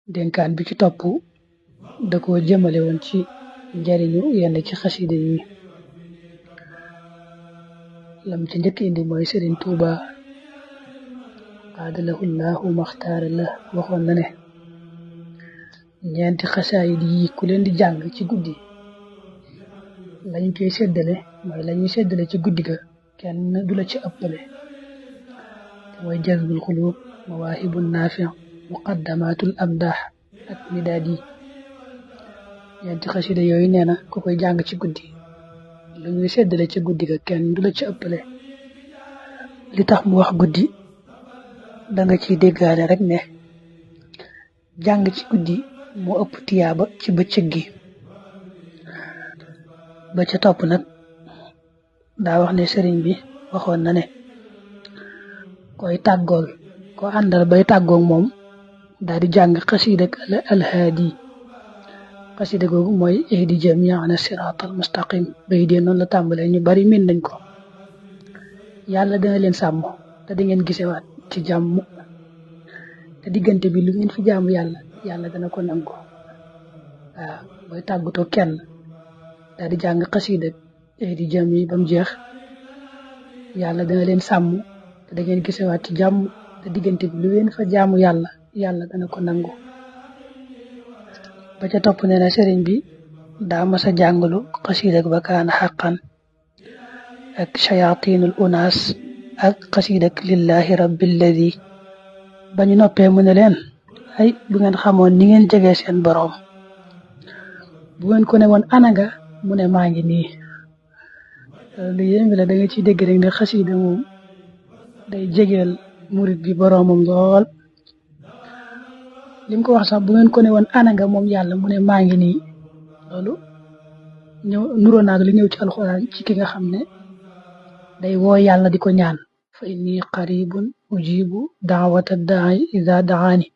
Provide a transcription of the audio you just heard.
dénkaan bi ci topp da ko jëmale woon ci njariñu yenn ci xasida yi lam ci njëkk indi mooy Sëriñ Tuuba qaadalahu llahu maxtaara la waxoon na ne ñeenti xasaayid yi ku leen di jàng ci guddi lañ koy séddale mooy lañuy séddale ci guddi ga kenn du la ci ëppale te mooy jazbul xuluub mawaahibun naafi muqaddamatul amdaax ak midaad yi ñeenti xasida yooyu nee na ku koy jàng ci guddi lu ñuy séddale ci guddi ga kenn du la ci ëppale li tax mu wax guddi da nga ciy déggaale rek ne jàng ci guddi moo ëpp tiyaaba ci bëccëg gi ba ca topp nag daa wax ne sëriñ bi waxoon na ne koy tàggool ko àndal bay tàggoog moom daal di jàng xasida alhaadi xasida googu mooy ihdi jamiana siraatal mustaqim bay dee noonu la tàmbalee ñu bari min nañ ko yàlla dana leen sàmm te di ngeen gisewaat ci jàmm te diggante bi lu ngeen fi jaamu yàlla dana ko nangu waaw booy tàggatoo kenn daal di jàng xasida ihdi jami ba mu jeex yàlla dana leen sàmm te da ngeen gisewaat ci jàmm te diggante bi lu ngeen fa jaamu yàlla dana ko nangu ba ca topp nee na sëriñ bi daa masa jàngalu xasida ak bakaana xaqan ak shayatinul unaas ak xasida ak lillahi rabbilladi ba ñu noppee mu ne leen ay bu ngeen xamoon ni ngeen jegee seen boroom bu ngeen ko ne woon anaga mu ne maa ngi nii lu yéeme la da nga ciy dégg rek ne xasida moom day jegeel murit bi boroomam lool lim ko wax sax bu ngeen ko ne woon anaga moom yàlla mu ne maa ngi nii loolu nuroo naag li ñëw ci alxuraan ci ki nga xam ne day woo yàlla di ko ñaan fa inni qaribun ujibu daawata daai ida daani